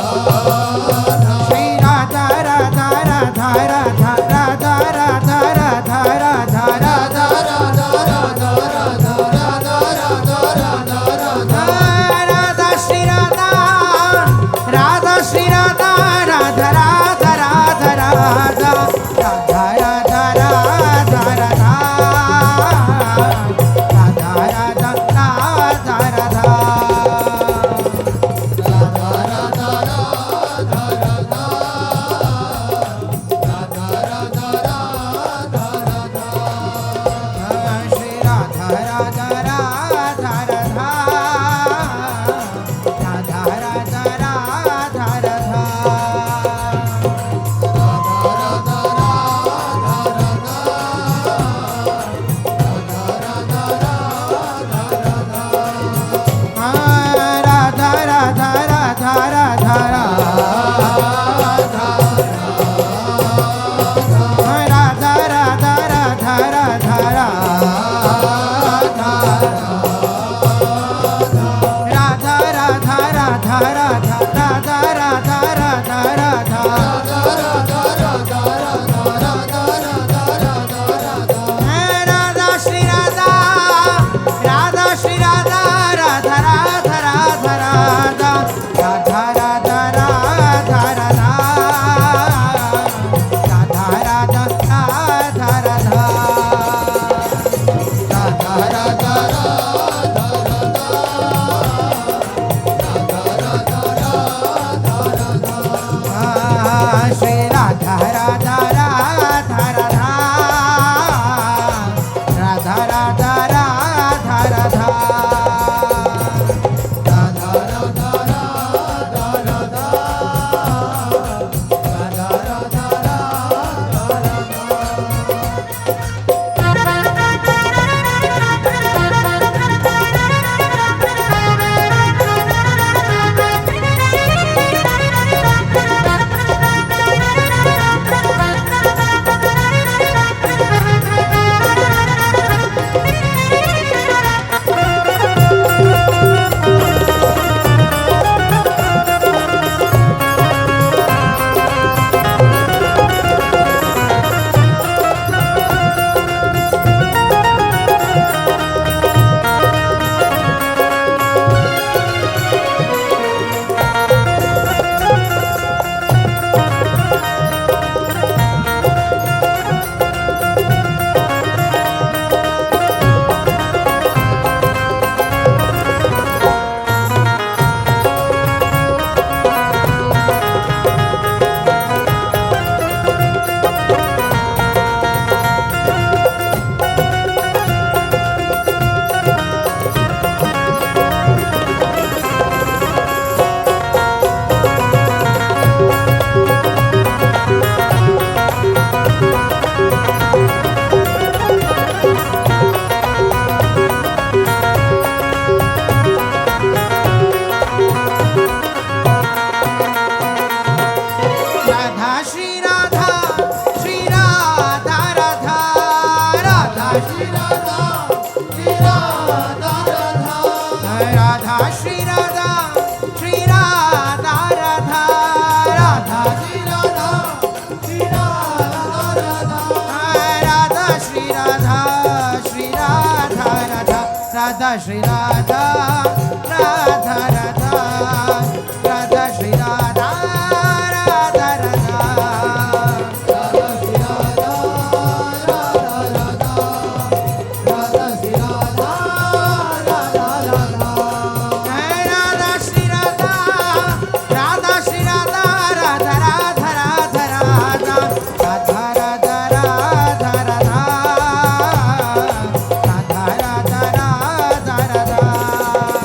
Radha Shri Radha Radha Radha Radha Shri Radha Radha Radha Radha Shri Radha Radha Radha Radha Shri Radha Radha Radha Radha Shri Radha Radha Shri Radha Radha Radha Radha Radha Radha Radha Radha Radha Radha Radha Radha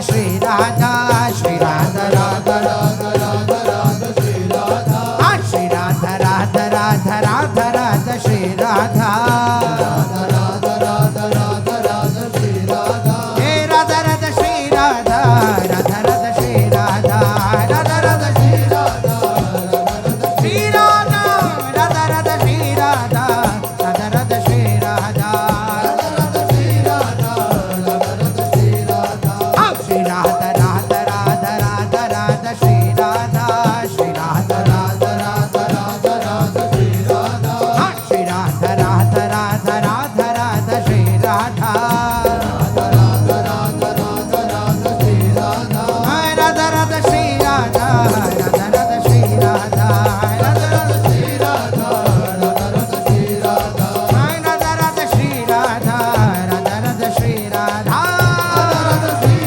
Shri Radha Shri Radha Radha Radha Radha Radha Shri Radha Shri Radha Radha Radha Radha Radha Shri Radha Radha Radha Radha Radha Radha Shri Radha हे Radha Radha Shri Radha Radha Radha Shri Radha Radha Radha Shri Radha Shri Radha Radha Radha Shri Radha Radha Radha Shri Radha Shri Radha Radha Radha Radha Radha Shri Radha Shri Radha Radha Radha Radha Radha Shri Radha Shri Radha Radha Radha Radha Radha Shri Radha Radha Radha Radha Radha Radha Shri Radha Radha Radha Shri Radha Radha Radha Shri Radha Radha Radha Shri Radha Radha Radha Shri Radha Radha Radha Shri Radha Radha Radha Shri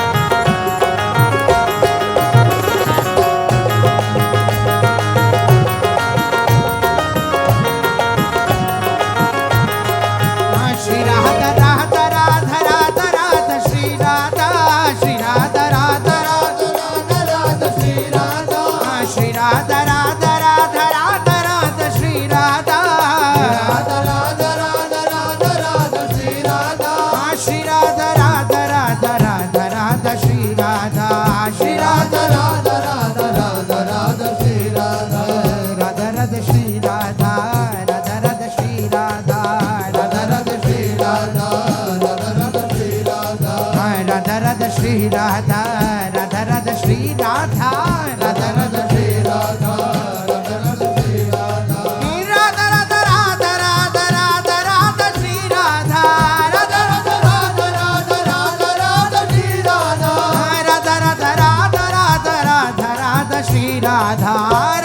Radha Shri Radha Radha Radha Radha Radha Shri Radha Shri Radha Radha Radha Radha Radha Shri Radha Shri Radha Radha Radha Radha Radha Shri Radha Radha Radha Radha Radha Radha Shri Radha Shri Radha Radha Radha Radha Radha Shri Radha Shri Radha Radha Radha Radha Radha Shri Radha Radha Radha Shri Radha Radha Radha Shri Radha Radha Radha Shri Radha Radha Radha Shri Radha Radha Radha Shri Radha Radha Radha Shri Radha Radha Radha Shri Radha Radha Radha Shri Radha Radha Radha Radha Radha Radha Radha Shri Radha Radha Radha Radha Radha Radha Radha Shri Radha Radha Radha Radha Radha Radha Radha Shri Radha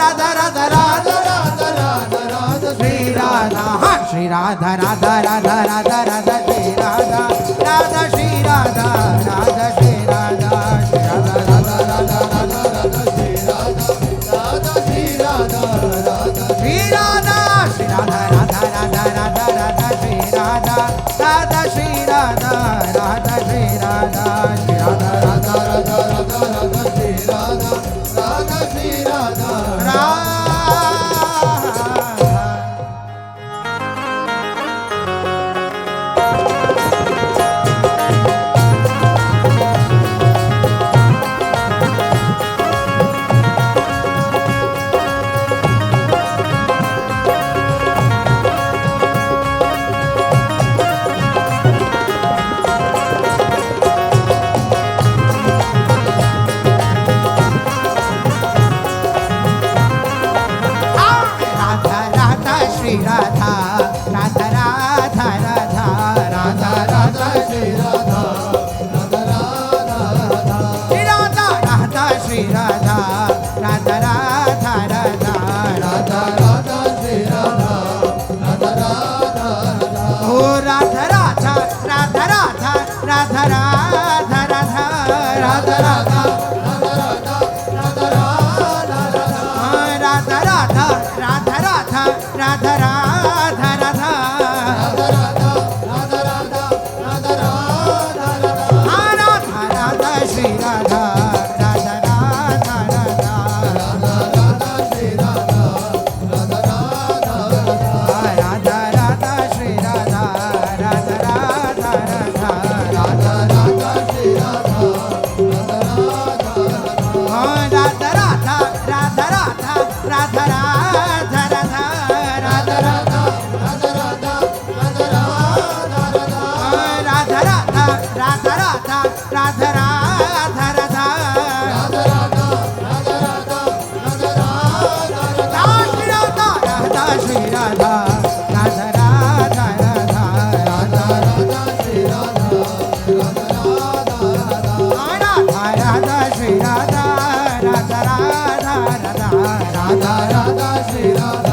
Radha Radha Radha Radha Radha Radha Shri Radha Shri Radha Radha Radha Radha Radha Shri Radha Radha Shri Radha Radha Shri Radha Shri Radha Radha Radha Radha Radha Shri Radha Radha Shri Radha Radha Shri Radha Shri Radha Radha Radha Radha Radha Shri Radha Radha Shri Radha Radha Shri Radha Shri Radha Radha Radha Radha Radha Shri Radha Radha Shri Radha Radha Shri Radha Radha Radha Radha Radha Radha Shri Radha Radha Radha Radha Shri Radha Radha Shri Radha Radha Radha Radha Radha Radha Shri Radha Radha Radha Radha ओ Radha Radha Radha Radha Radha Radha Radha Radha Radha Radha Radha Radha Radha Radha Radha Radha Radha Radha Radha Shri Radha Radha Radha Radha Radha Radha Shri Radha Radha Radha Radha Radha Radha Shri Radha Radha Radha Radha Radha Radha Radha Radha Radha Radha Radha Shri Radha Radha Radha Radha Radha Shri Radha Radha Radha Shri Radha Radha Radha Radha Radha Radha Shri Radha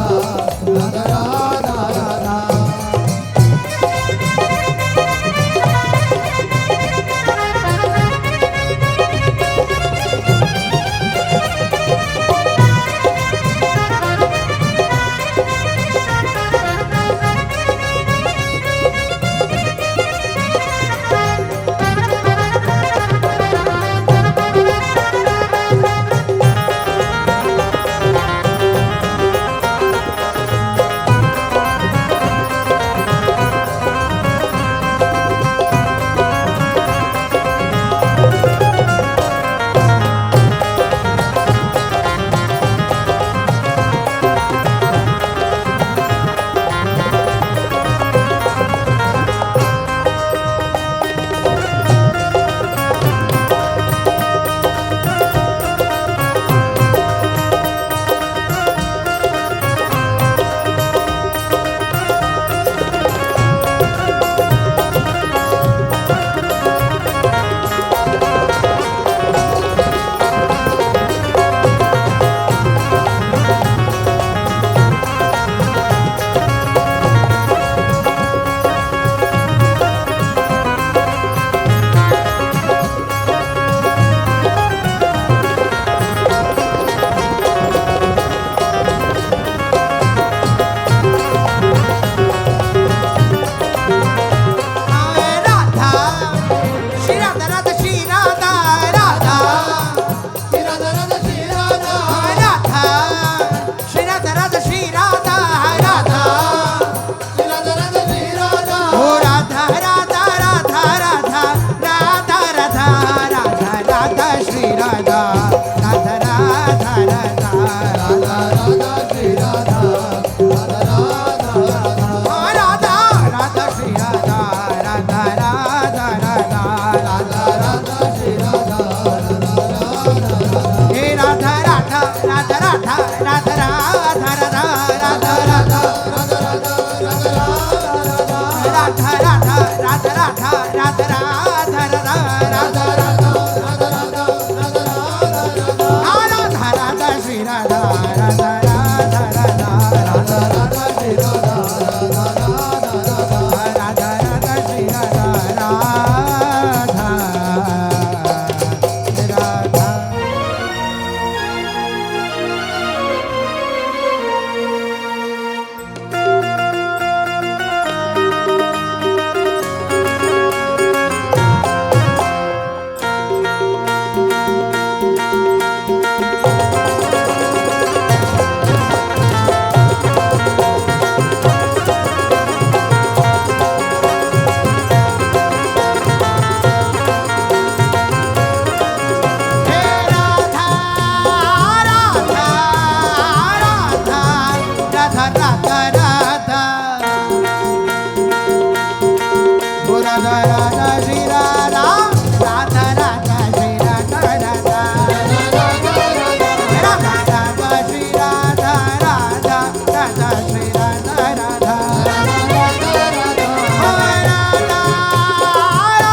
Radha Radha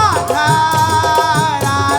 Radha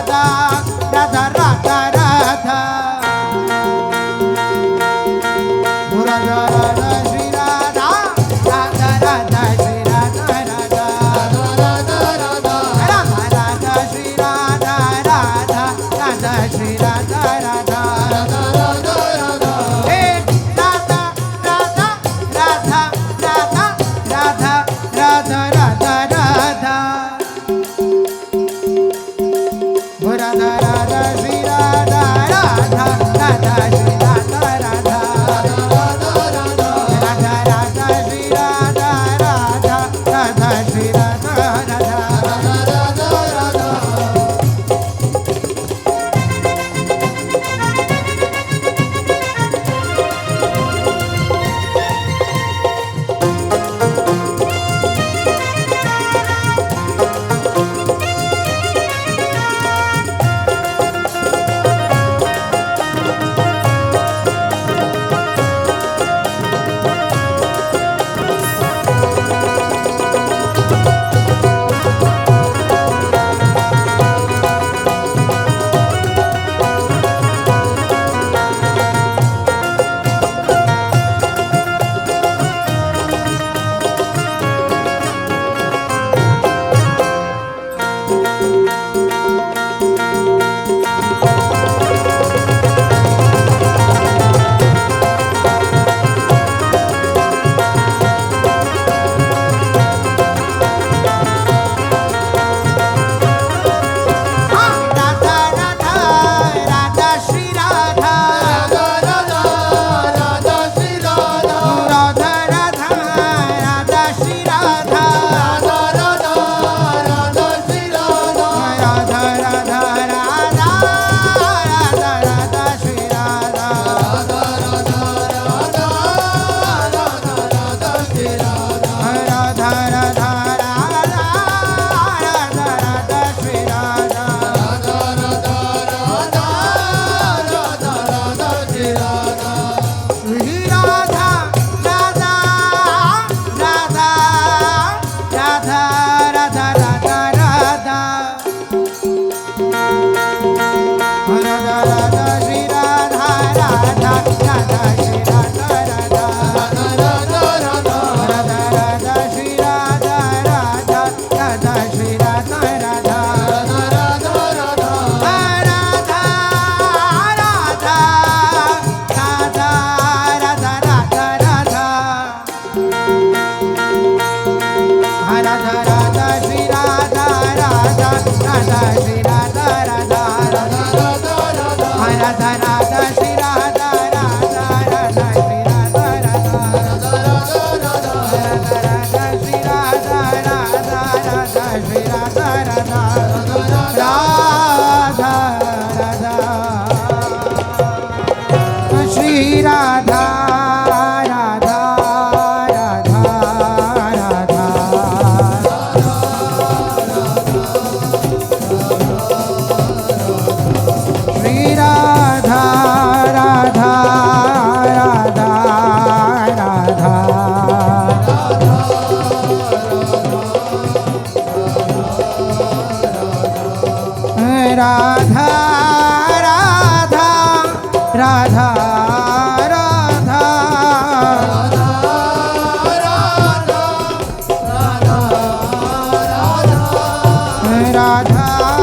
Radha Radha Radha Radha Radha